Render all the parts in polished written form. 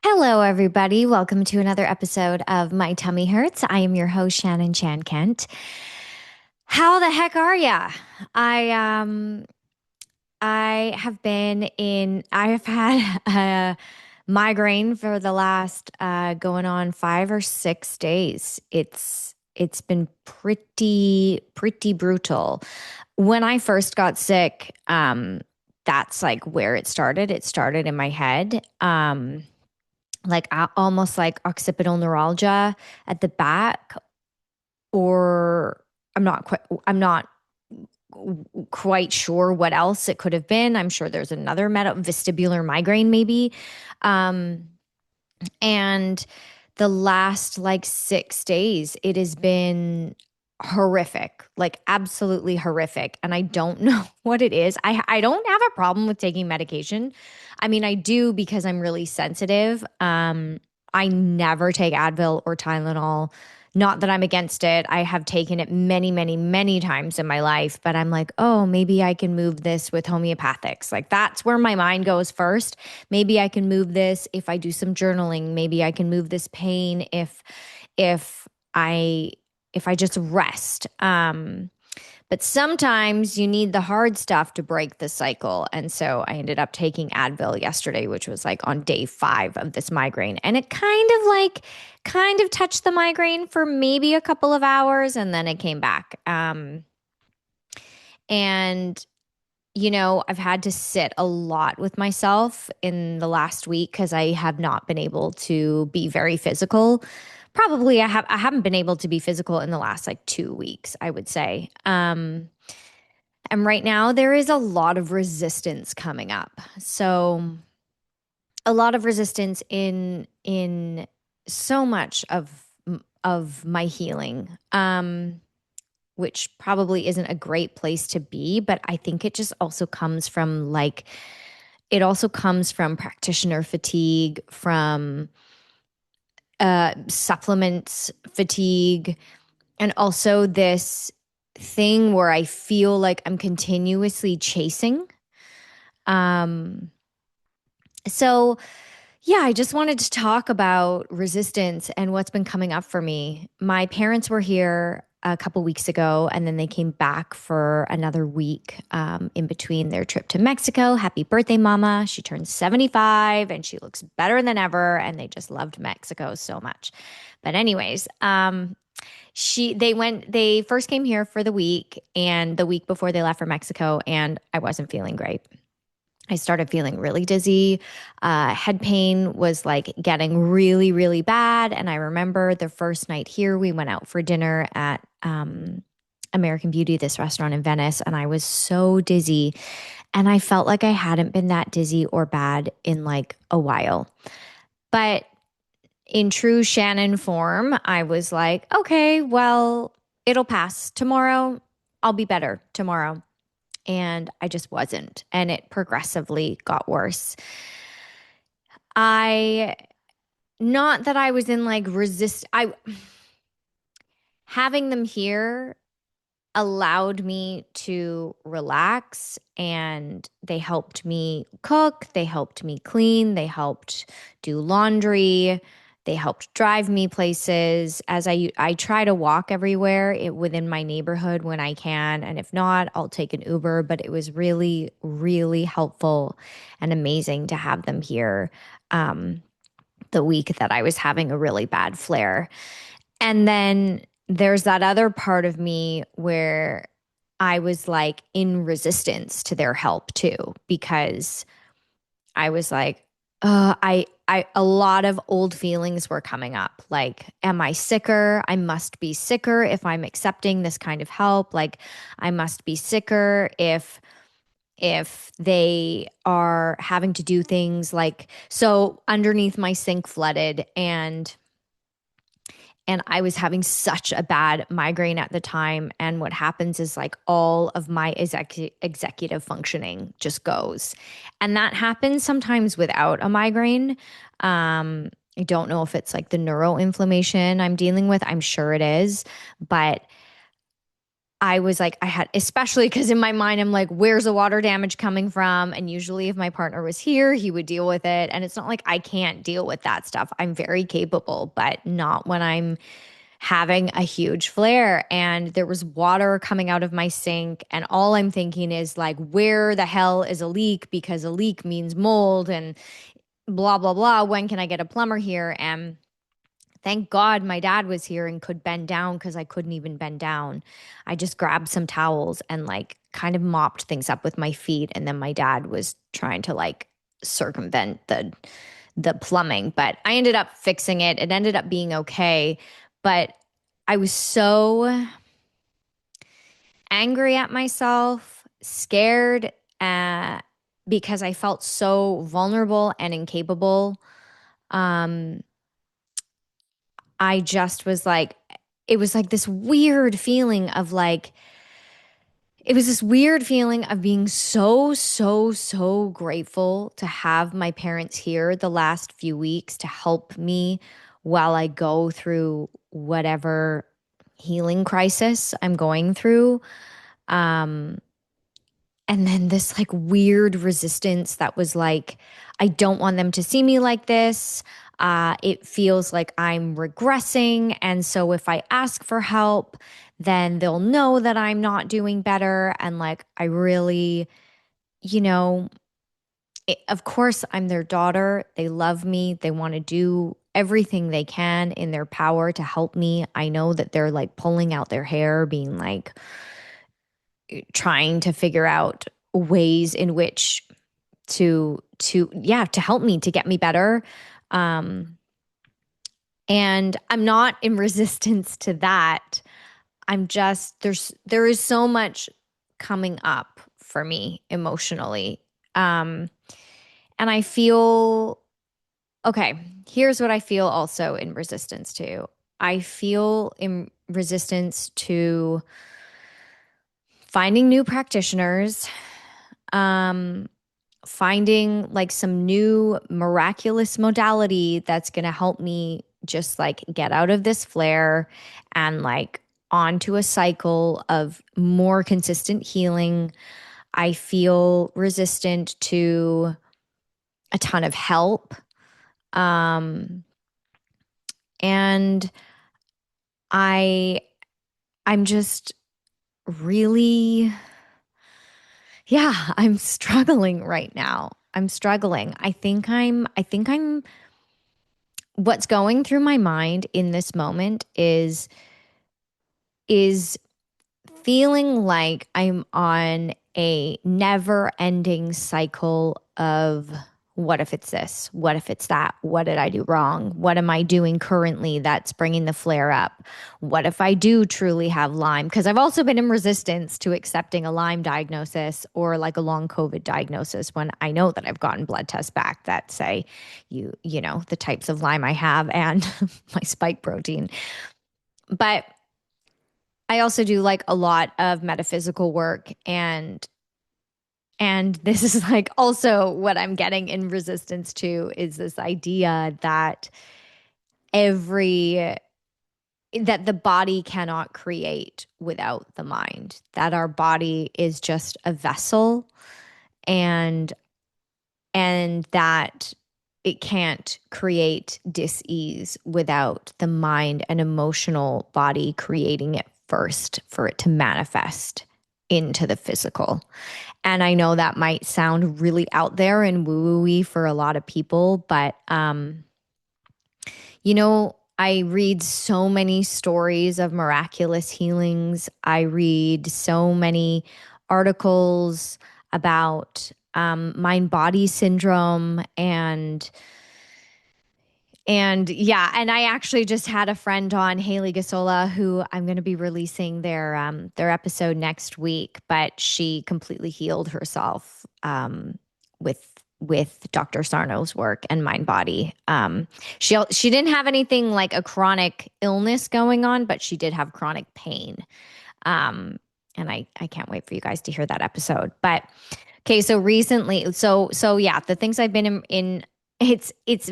Hello, everybody. Welcome to another episode of My Tummy Hurts. I am your host, Shannon Chan Kent. How the heck are ya? I um I have been in I have had a migraine for the last going on 5 or 6 days. It's been pretty brutal. When I first got sick, that's like where it started. It started in my head. Almost like occipital neuralgia at the back, or I'm not quite sure what else it could have been. I'm sure there's another vestibular migraine maybe. Um, and the last like 6 days, it has been horrific, like absolutely horrific. And I don't know what it is. I don't have a problem with taking medication. I mean, I do because I'm really sensitive. I never take Advil or Tylenol. Not that I'm against it. I have taken it many times in my life, but I'm like, oh, maybe I can move this with homeopathics. Like that's where my mind goes first. Maybe I can move this if I do some journaling. Maybe I can move this pain if I if I just rest. But sometimes you need the hard stuff to break the cycle. And so I ended up taking Advil yesterday, which was like on day 5 of this migraine. And it kind of touched the migraine for maybe a couple of hours and then it came back. And I've had to sit a lot with myself in the last week because I have not been able to be very physical. Probably I haven't been able to be physical in the last like 2 weeks, I would say. And right now there is a lot of resistance coming up. So a lot of resistance in so much of my healing. Which probably isn't a great place to be, but I think it just also comes from practitioner fatigue, from supplements fatigue, and also this thing where I feel like I'm continuously chasing. Um, so yeah, I just wanted to talk about resistance and what's been coming up for me. My parents were here a couple weeks ago, and then they came back for another week in between their trip to Mexico. Happy birthday, Mama. She turned 75 and she looks better than ever. And they just loved Mexico so much. But, anyways, they first came here for the week and the week before they left for Mexico, and I wasn't feeling great. I started feeling really dizzy. Head pain was like getting really bad. And I remember the first night here, we went out for dinner at American Beauty, this restaurant in Venice, and I was so dizzy. And I felt like I hadn't been that dizzy or bad in like a while. But in true Shannon form, I was like, okay, well, it'll pass. Tomorrow, I'll be better tomorrow. And I just wasn't. And it progressively got worse. I, not that I was in like having them here allowed me to relax, and they helped me cook, they helped me clean, they helped do laundry, they helped drive me places as I try to walk everywhere within my neighborhood when I can, and if not, I'll take an Uber, but it was really helpful and amazing to have them here the week that I was having a really bad flare. And then there's that other part of me where I was like in resistance to their help too, because I was like, a lot of old feelings were coming up. Like, am I sicker? I must be sicker if I'm accepting this kind of help. Like, I must be sicker if they are having to do things like, so underneath my sink flooded, and I was having such a bad migraine at the time. And what happens is like all of my executive functioning just goes. And that happens sometimes without a migraine. I don't know if it's like the neuroinflammation I'm dealing with. I'm sure it is. But I was like, I had, especially because in my mind, I'm like, where's the water damage coming from? And usually, if my partner was here, he would deal with it. And it's not like I can't deal with that stuff. I'm very capable, but not when I'm having a huge flare. And there was water coming out of my sink. And all I'm thinking is, like, where the hell is a leak? Because a leak means mold and blah, blah, blah. When can I get a plumber here? And thank God my dad was here and could bend down because I couldn't even bend down. I just grabbed some towels and like kind of mopped things up with my feet. And then my dad was trying to like circumvent the plumbing. But I ended up fixing it. It ended up being okay. But I was so angry at myself, scared because I felt so vulnerable and incapable. Um, I just was like, it was like this weird feeling of like, it was this weird feeling of being so, so, so grateful to have my parents here the last few weeks to help me while I go through whatever healing crisis I'm going through. Um, and then this like weird resistance that was like, I don't want them to see me like this. It feels like I'm regressing. And so if I ask for help, then they'll know that I'm not doing better. And like, I really, you know, of course, I'm their daughter. They love me. They want to do everything they can in their power to help me. I know that they're like pulling out their hair, being like, trying to figure out ways in which to help me to get me better. um and I'm not in resistance to that. I'm just there is so much coming up for me emotionally. And I feel okay, here's what I feel also in resistance to. I feel in resistance to finding new practitioners, um, finding like some new miraculous modality that's going to help me just like get out of this flare and like onto a cycle of more consistent healing. I feel resistant to a ton of help. Um, and I I'm just really, yeah, I'm struggling right now. I'm struggling. I think I'm what's going through my mind in this moment is feeling like I'm on a never-ending cycle of what if it's this? What if it's that? What did I do wrong? What am I doing currently that's bringing the flare up? What if I do truly have Lyme? Because I've also been in resistance to accepting a Lyme diagnosis or like a long COVID diagnosis when I know that I've gotten blood tests back that say you know the types of Lyme I have and my spike protein. But I also do like a lot of metaphysical work, and this is like also what I'm getting in resistance to is this idea that every that the body cannot create without the mind, that our body is just a vessel, and that it can't create dis-ease without the mind and emotional body creating it first for it to manifest into the physical. And I know that might sound really out there and woo-woo-y for a lot of people, but I read so many stories of miraculous healings. I read so many articles about mind body syndrome and yeah, and I actually just had a friend on, Haley Gasola, who I'm going to be releasing their episode next week, but she completely healed herself with Dr. Sarno's work and mind body. She didn't have anything like a chronic illness going on, but she did have chronic pain. And I can't wait for you guys to hear that episode. But okay, so recently, so yeah, the things I've been in it's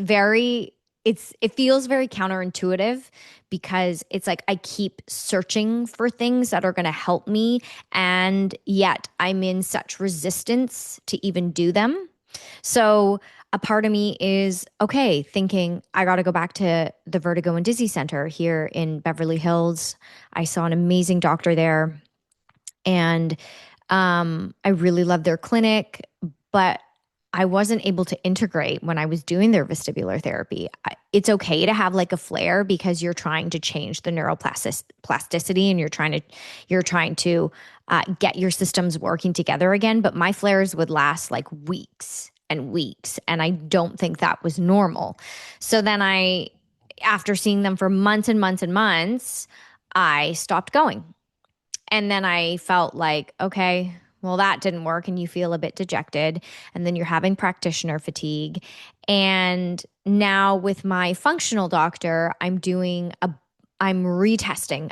it feels very counterintuitive because it's like I keep searching for things that are going to help me, and yet I'm in such resistance to even do them. So a part of me is okay, thinking I got to go back to the Vertigo and Dizzy Center here in Beverly Hills. I saw an amazing doctor there, and I really love their clinic, but I wasn't able to integrate when I was doing their vestibular therapy. It's okay to have like a flare because you're trying to change the neuroplasticity and you're trying to get your systems working together again. But my flares would last like weeks and weeks, and I don't think that was normal. So then after seeing them for months and months and months, I stopped going. And then I felt like, okay, well, that didn't work. And you feel a bit dejected. And then you're having practitioner fatigue. And now with my functional doctor, I'm retesting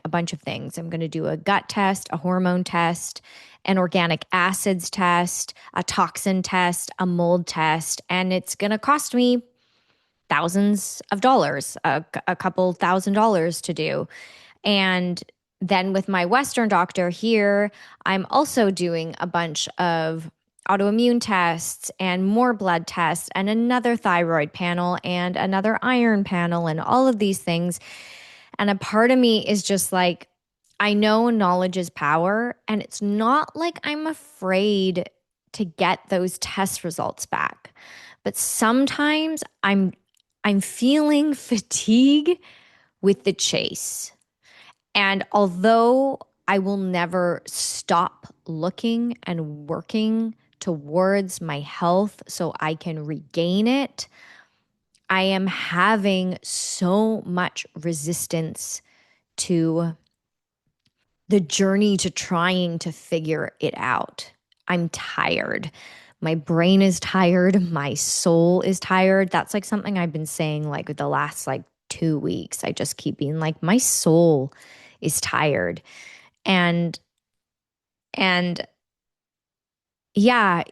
a bunch of things. I'm going to do a gut test, a hormone test, an organic acids test, a toxin test, a mold test. And it's going to cost me thousands of dollars, a couple $1,000s to do. And then with my Western doctor here, I'm also doing a bunch of autoimmune tests and more blood tests and another thyroid panel and another iron panel and all of these things. And a part of me is just like, I know knowledge is power. And it's not like I'm afraid to get those test results back. But sometimes I'm feeling fatigue with the chase. And although I will never stop looking and working towards my health so I can regain it, I am having so much resistance to the journey to trying to figure it out. I'm tired. My brain is tired. My soul is tired. That's like something I've been saying like the last like 2 weeks. I just keep being like, my soul is tired. And and yeah,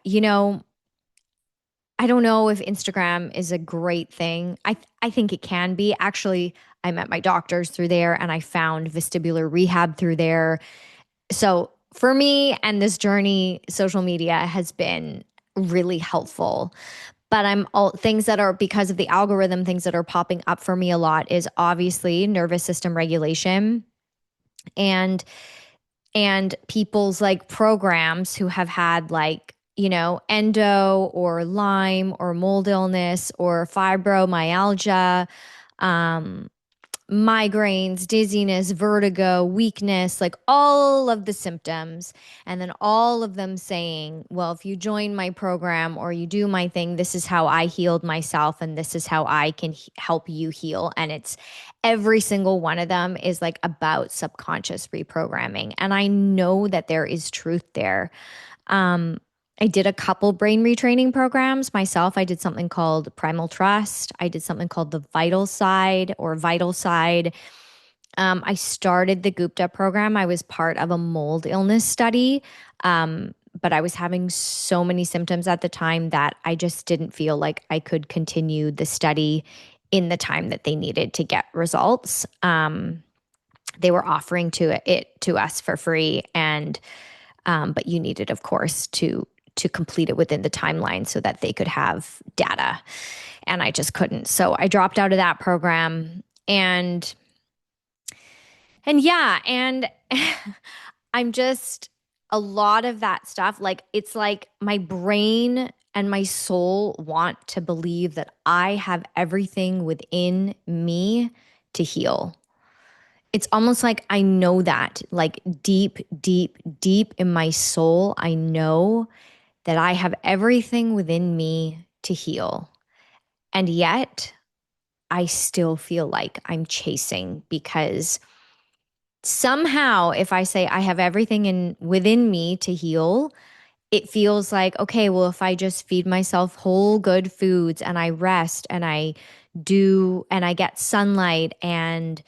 I don't know if Instagram is a great thing. I think it can be. Actually, I met my doctors through there and I found vestibular rehab through there. So for me and this journey, social media has been really helpful. But I'm all things that are because of the algorithm, things that are popping up for me a lot is obviously nervous system regulation and people's like programs who have had like, endo or Lyme or mold illness or fibromyalgia, um, migraines, dizziness, vertigo, weakness, like all of the symptoms. And then all of them saying, well, if you join my program or you do my thing, this is how I healed myself and this is how I can help you heal. And it's every single one of them is like about subconscious reprogramming. And I know that there is truth there. Um, I did a couple brain retraining programs myself. I did something called Primal Trust. I did something called the Vital Side or Vital Side. I started the Gupta program. I was part of a mold illness study, but I was having so many symptoms at the time that I just didn't feel like I could continue the study in the time that they needed to get results. They were offering it to us for free, and but you needed, of course, to complete it within the timeline so that they could have data. And I just couldn't. So I dropped out of that program. And yeah, and I'm just a lot of that stuff. Like it's like my brain and my soul want to believe that I have everything within me to heal. It's almost like I know that, like deep, deep, deep in my soul, I know that I have everything within me to heal. And yet I still feel like I'm chasing because somehow if I say I have everything in within me to heal, it feels like, okay, well, if I just feed myself whole good foods and I rest and I do and I get sunlight and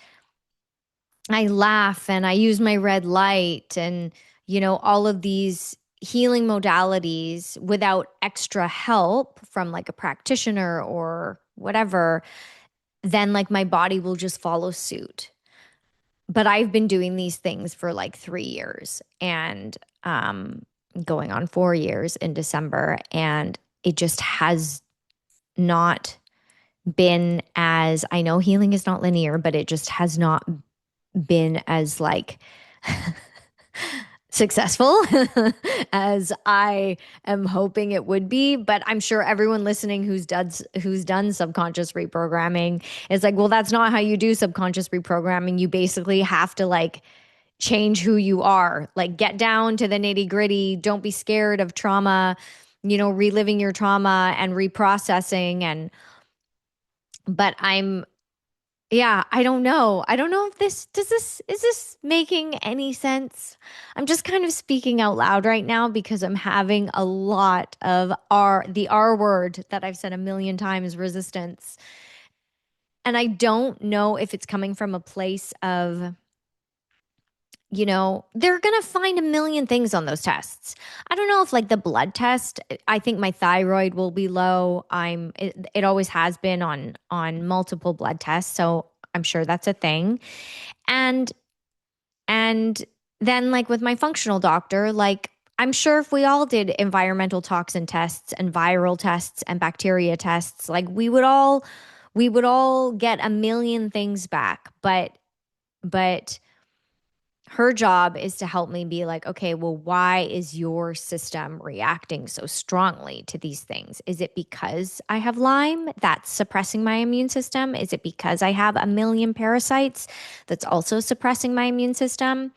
I laugh and I use my red light and, all of these healing modalities without extra help from like a practitioner or whatever, then like my body will just follow suit. But I've been doing these things for like 3 years and going on 4 years in December. And it just has not been as, I know healing is not linear, but it just has not been as like successful as I am hoping it would be. But I'm sure everyone listening who's done subconscious reprogramming is like, well, that's not how you do subconscious reprogramming. You basically have to like change who you are, like get down to the nitty gritty. Don't be scared of trauma, reliving your trauma and reprocessing. But yeah, I don't know. I don't know if is this making any sense? I'm just kind of speaking out loud right now because I'm having a lot of the R word that I've said a million times, resistance. And I don't know if it's coming from a place of, they're going to find a million things on those tests. I don't know if like the blood test, I think my thyroid will be low. It always has been on multiple blood tests, so I'm sure that's a thing. And and then like with my functional doctor, like I'm sure if we all did environmental toxin tests and viral tests and bacteria tests, like we would all get a million things back, but her job is to help me be like, okay, well, why is your system reacting so strongly to these things? Is it because I have Lyme that's suppressing my immune system? Is it because I have a million parasites that's also suppressing my immune system?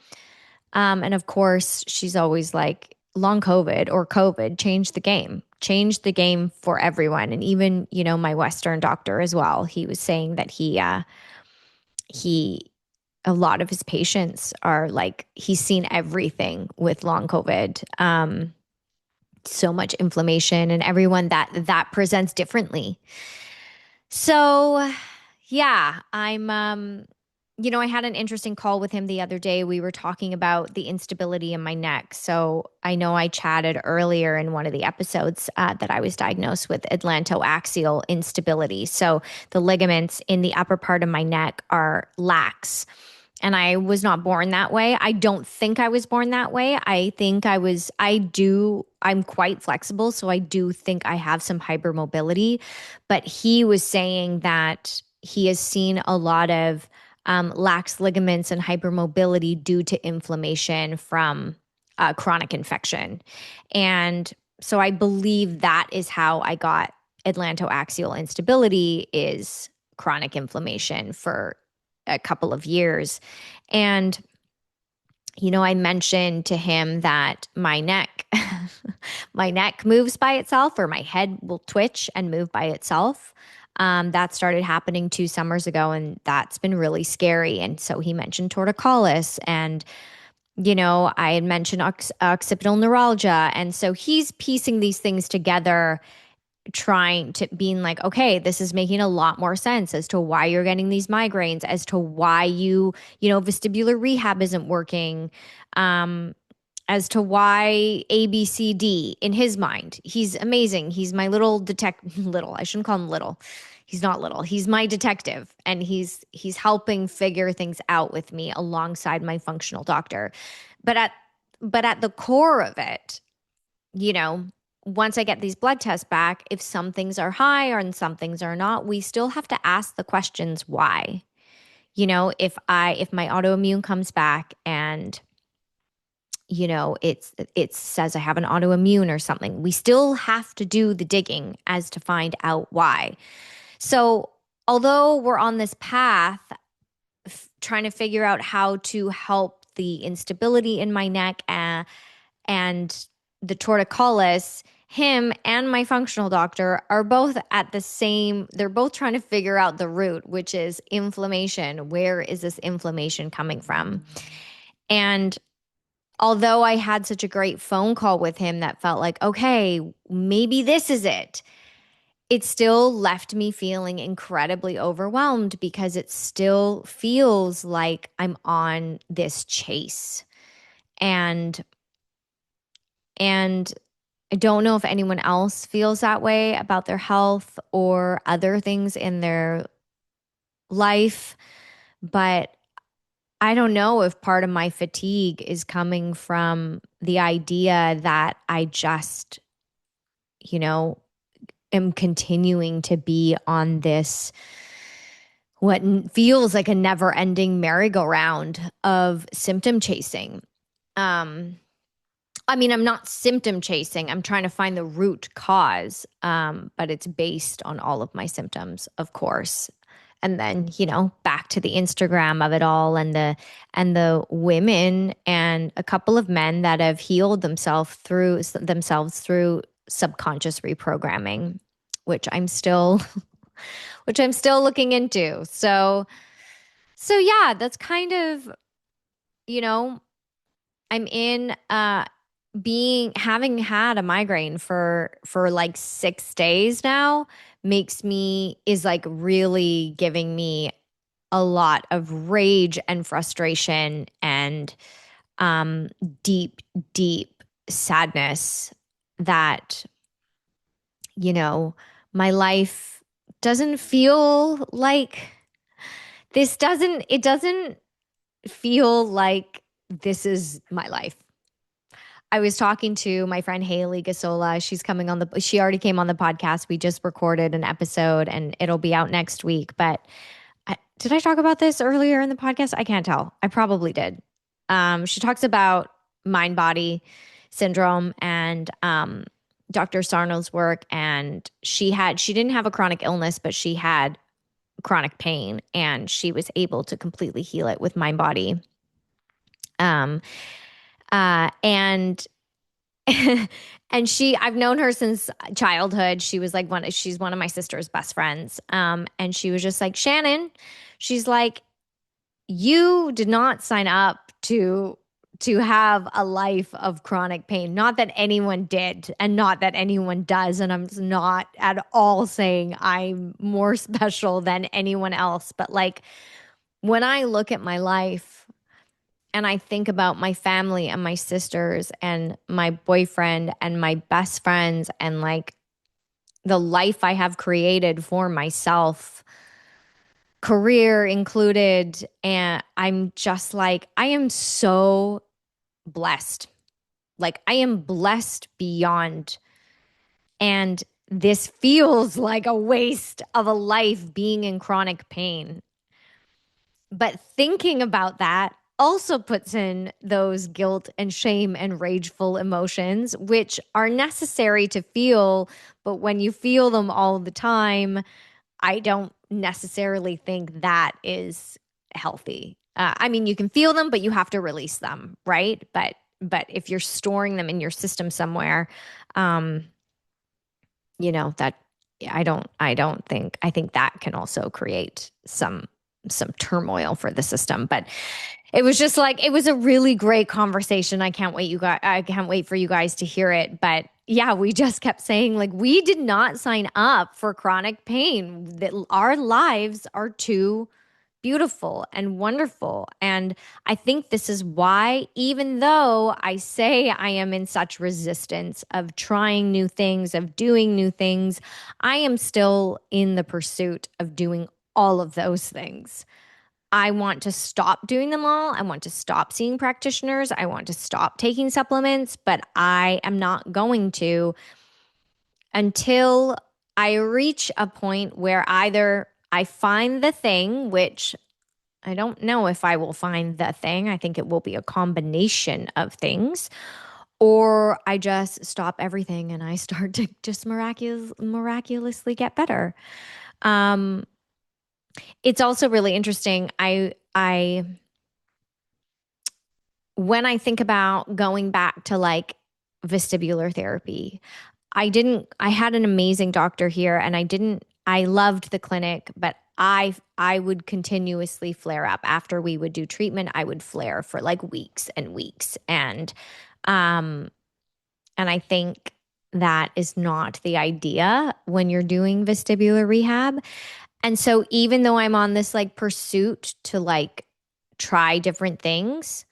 And of course, she's always like, long COVID or COVID changed the game for everyone. And even, my Western doctor as well. He was saying that he a lot of his patients are like he's seen everything with long COVID. So much inflammation and everyone that presents differently. So yeah, I had an interesting call with him the other day. We were talking about the instability in my neck. So I know I chatted earlier in one of the episodes that I was diagnosed with atlantoaxial instability. So the ligaments in the upper part of my neck are lax. And I was not born that way. I don't think I was born that way. I'm quite flexible. So I do think I have some hypermobility. But he was saying that he has seen a lot of lax ligaments and hypermobility due to inflammation from chronic infection. And so I believe that is how I got atlantoaxial instability is chronic inflammation for a couple of years. And, I mentioned to him that my neck, my neck moves by itself, or my head will twitch and move by itself. That started happening 2 summers ago, and that's been really scary. And so he mentioned torticollis, and I had mentioned occipital neuralgia, and so he's piecing these things together, trying to being like, okay, this is making a lot more sense as to why you're getting these migraines, as to why vestibular rehab isn't working, as to why ABCD in his mind. He's amazing. He's my little, I shouldn't call him little. He's not little. He's my detective, and he's helping figure things out with me alongside my functional doctor. But at the core of it, you know, once I get these blood tests back, if some things are high and some things are not, we still have to ask the questions why. If my autoimmune comes back and it says I have an autoimmune or something, we still have to do the digging as to find out why. So, although we're on this path trying to figure out how to help the instability in my neck and the torticollis, him and my functional doctor are both they're both trying to figure out the root, which is inflammation. Where is this inflammation coming from? And although I had such a great phone call with him that felt like, okay, maybe this is it, it still left me feeling incredibly overwhelmed because it still feels like I'm on this chase. And and I don't know if anyone else feels that way about their health or other things in their life, but I don't know if part of my fatigue is coming from the idea that I just, you know, am continuing to be on this what feels like a never-ending merry-go-round of symptom chasing. Um, I mean, I'm not symptom chasing. I'm trying to find the root cause, but it's based on all of my symptoms, of course. And then, back to the Instagram of it all, and the women and a couple of men that have healed themselves through subconscious reprogramming, which I'm still which I'm still looking into. So yeah, that's kind of, you know, I'm in being having had a migraine for like 6 days now makes me is like really giving me a lot of rage and frustration and um deep deep sadness that you know my life doesn't feel like it doesn't feel like this is my life. I was talking to my friend Haley Gasola. She already came on the podcast. We just recorded an episode and it'll be out next week. But did I talk about this earlier in the podcast? I can't tell. I probably did. She talks about mind body syndrome and Dr. Sarno's work. And she didn't have a chronic illness, but she had chronic pain and she was able to completely heal it with mind body. Um, and and I've known her since childhood. She's one of my sister's best friends. And she was just like, Shannon, she's like, you did not sign up to have a life of chronic pain. Not that anyone did, and not that anyone does. And I'm not at all saying I'm more special than anyone else. But like when I look at my life, and I think about my family and my sisters and my boyfriend and my best friends and like the life I have created for myself, career included. And I'm just like, I am so blessed. Like, I am blessed beyond. And this feels like a waste of a life being in chronic pain. But thinking about that also puts in those guilt and shame and rageful emotions, which are necessary to feel. But when you feel them all the time, I don't necessarily think that is healthy. I mean, you can feel them, but you have to release them, right? But if you're storing them in your system somewhere, um, that I think that can also create some turmoil for the system. But it was just like it was a really great conversation. I can't wait for you guys to hear it. But yeah, we just kept saying like we did not sign up for chronic pain. That our lives are too beautiful and wonderful. And I think this is why, even though I say I am in such resistance of trying new things, of doing new things, I am still in the pursuit of doing all of those things. I want to stop doing them all. I want to stop seeing practitioners. I want to stop taking supplements, but I am not going to until I reach a point where either I find the thing, which I don't know if I will find the thing. I think it will be a combination of things, or I just stop everything and I start to just miraculously get better. Um, it's also really interesting. I when I think about going back to like vestibular therapy, I had an amazing doctor here and I loved the clinic, but I would continuously flare up after we would do treatment. I would flare for like weeks and weeks. Um and I think that is not the idea when you're doing vestibular rehab. And so even though I'm on this like pursuit to like try different things,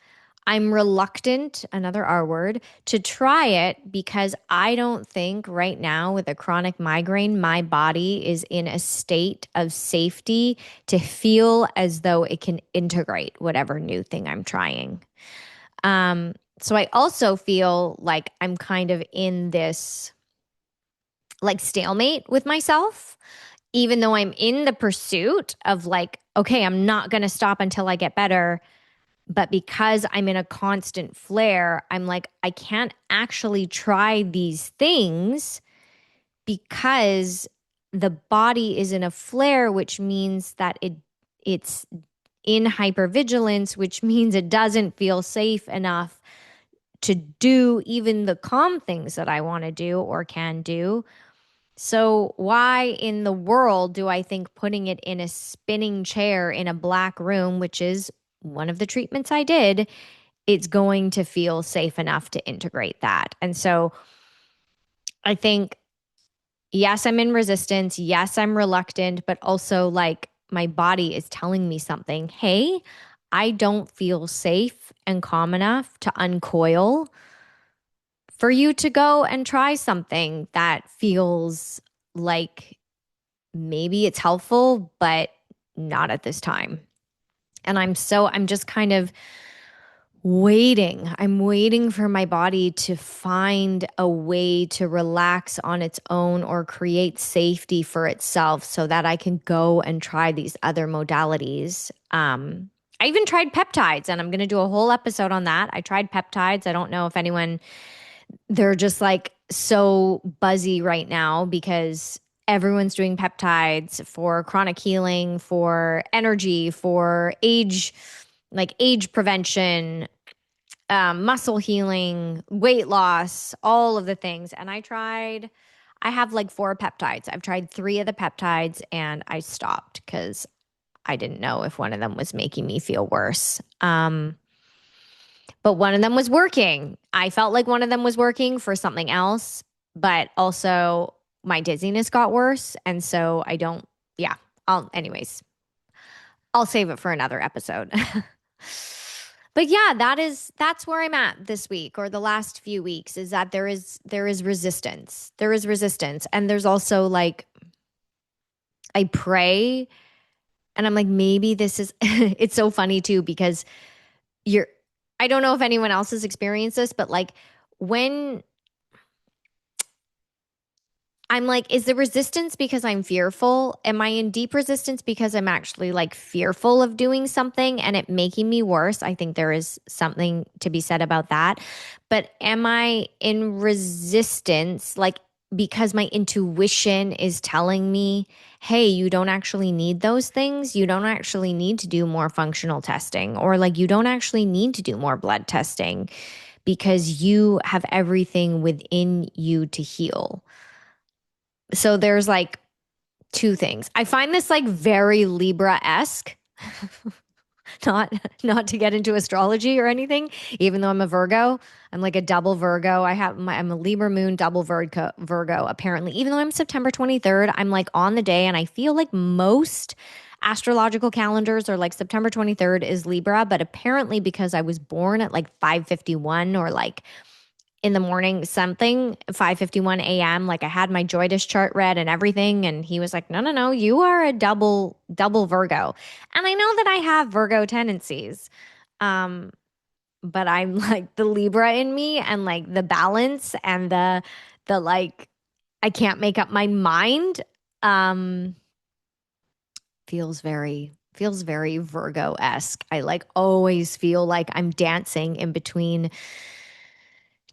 I'm reluctant, another R word, to try it because I don't think right now with a chronic migraine, my body is in a state of safety to feel as though it can integrate whatever new thing I'm trying. So I also feel like I'm kind of in this like stalemate with myself, even though I'm in the pursuit of like, okay, I'm not going to stop until I get better. But because I'm in a constant flare, I'm like, I can't actually try these things because the body is in a flare, which means that it's in hypervigilance, which means it doesn't feel safe enough to do even the calm things that I want to do or can do. So, why in the world do I think putting it in a spinning chair in a black room, which is one of the treatments I did, it's going to feel safe enough to integrate that? And so, I think, yes, I'm in resistance. Yes, I'm reluctant, but also like my body is telling me something. Hey, I don't feel safe and calm enough to uncoil for you to go and try something that feels like maybe it's helpful, but not at this time. And I'm just kind of waiting. I'm waiting for my body to find a way to relax on its own or create safety for itself so that I can go and try these other modalities. I even tried peptides, and I'm going to do a whole episode on that. I tried peptides. I don't know if anyone, they're just like so buzzy right now because everyone's doing peptides for chronic healing, for energy, for age, like age prevention, muscle healing, weight loss, all of the things. And I have like four peptides. I've tried three of the peptides and I stopped because I didn't know if one of them was making me feel worse. But one of them was working. I felt like one of them was working for something else, but also my dizziness got worse. And so I don't, yeah, anyways, I'll save it for another episode. But yeah, that's where I'm at this week or the last few weeks is that there is resistance. There is resistance. And there's also like I pray and I'm like maybe this is it's so funny too because you're I don't know if anyone else has experienced this, but like when I'm like, is the resistance because I'm fearful? Am I in deep resistance because I'm actually like fearful of doing something and it making me worse? I think there is something to be said about that. But am I in resistance like because my intuition is telling me, hey, you don't actually need those things. You don't actually need to do more functional testing, or like you don't actually need to do more blood testing because you have everything within you to heal. So there's like two things. I find this like very Libra-esque. not not to get into astrology or anything, even though I'm a Virgo. I'm like a double Virgo. I'm a Libra moon double Virgo apparently. Even though I'm September 23rd, I'm like on the day and I feel like most astrological calendars are like September 23rd is Libra, but apparently because I was born at like 5:51 or like in the morning something 5:51 a.m. like I had my Joydish chart read and everything and he was like no you are a double Virgo, and I know that I have Virgo tendencies, um but I'm like the Libra in me and like the balance and the like I can't make up my mind, um feels very Virgo-esque. I like always feel like I'm dancing in between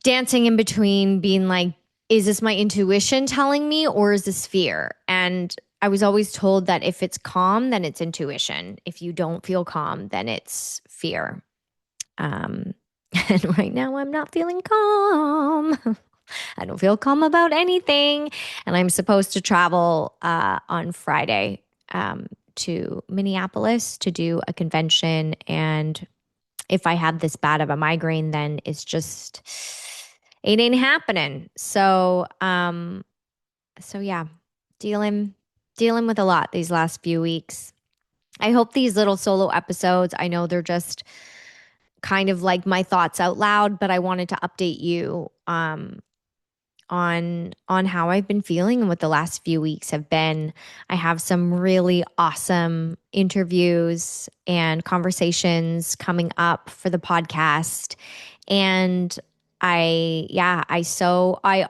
being like, is this my intuition telling me or is this fear? And I was always told that if it's calm, then it's intuition. If you don't feel calm, then it's fear. Um, and right now I'm not feeling calm. I don't feel calm about anything. And I'm supposed to travel on Friday to Minneapolis to do a convention. And if I have this bad of a migraine, then it ain't happening. So yeah, dealing dealing with a lot these last few weeks. I hope these little solo episodes, I know they're just kind of like my thoughts out loud, but I wanted to update you on how I've been feeling and what the last few weeks have been. I have some really awesome interviews and conversations coming up for the podcast. And I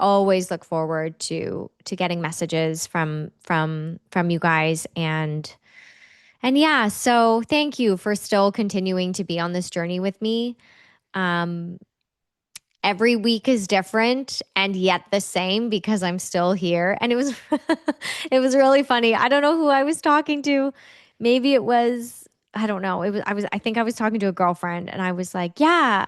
always look forward to getting messages from you guys and yeah, so thank you for still continuing to be on this journey with me. Um, every week is different and yet the same because I'm still here. And it was it was really funny. I don't know who I was talking to. Maybe it was I don't know. I think I was talking to a girlfriend and I was like, "Yeah,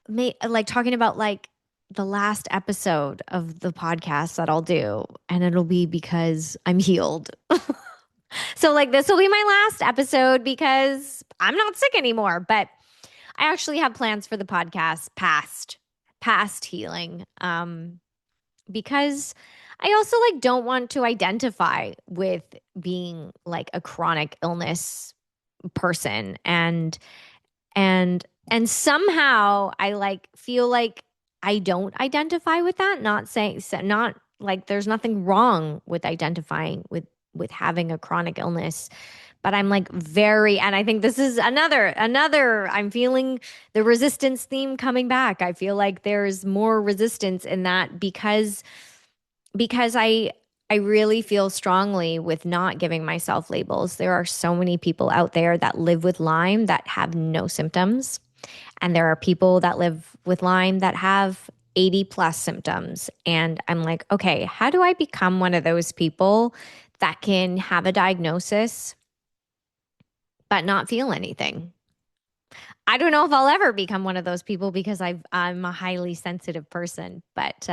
like talking about like the last episode of the podcast that I'll do and it'll be because I'm healed." So like this will be my last episode because I'm not sick anymore, but I actually have plans for the podcast past healing because I also like don't want to identify with being like a chronic illness person and somehow I like feel like I don't identify with that, not saying not like there's nothing wrong with identifying with having a chronic illness, but I'm like very, and I think this is another I'm feeling the resistance theme coming back. I feel like there's more resistance in that because I really feel strongly with not giving myself labels. There are so many people out there that live with Lyme that have no symptoms, and there are people that live with Lyme that have 80 plus symptoms. And I'm like, okay, how do I become one of those people that can have a diagnosis but not feel anything? I don't know if I'll ever become one of those people because I'm a highly sensitive person, but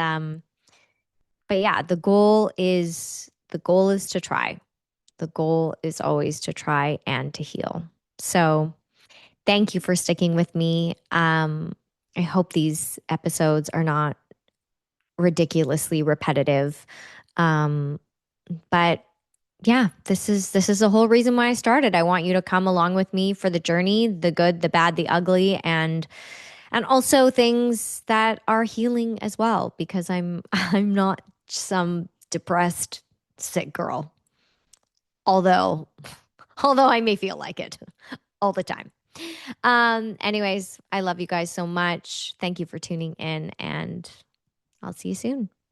yeah, the goal is to try. The goal is always to try and to heal. So, thank you for sticking with me. I hope these episodes are not ridiculously repetitive. Um, but yeah, this is the whole reason why I started. I want you to come along with me for the journey, the good, the bad, the ugly, and also things that are healing as well because I'm I'm not some depressed sick girl. Although although I may feel like it all the time. Anyways, I love you guys so much. Thank you for tuning in and I'll see you soon.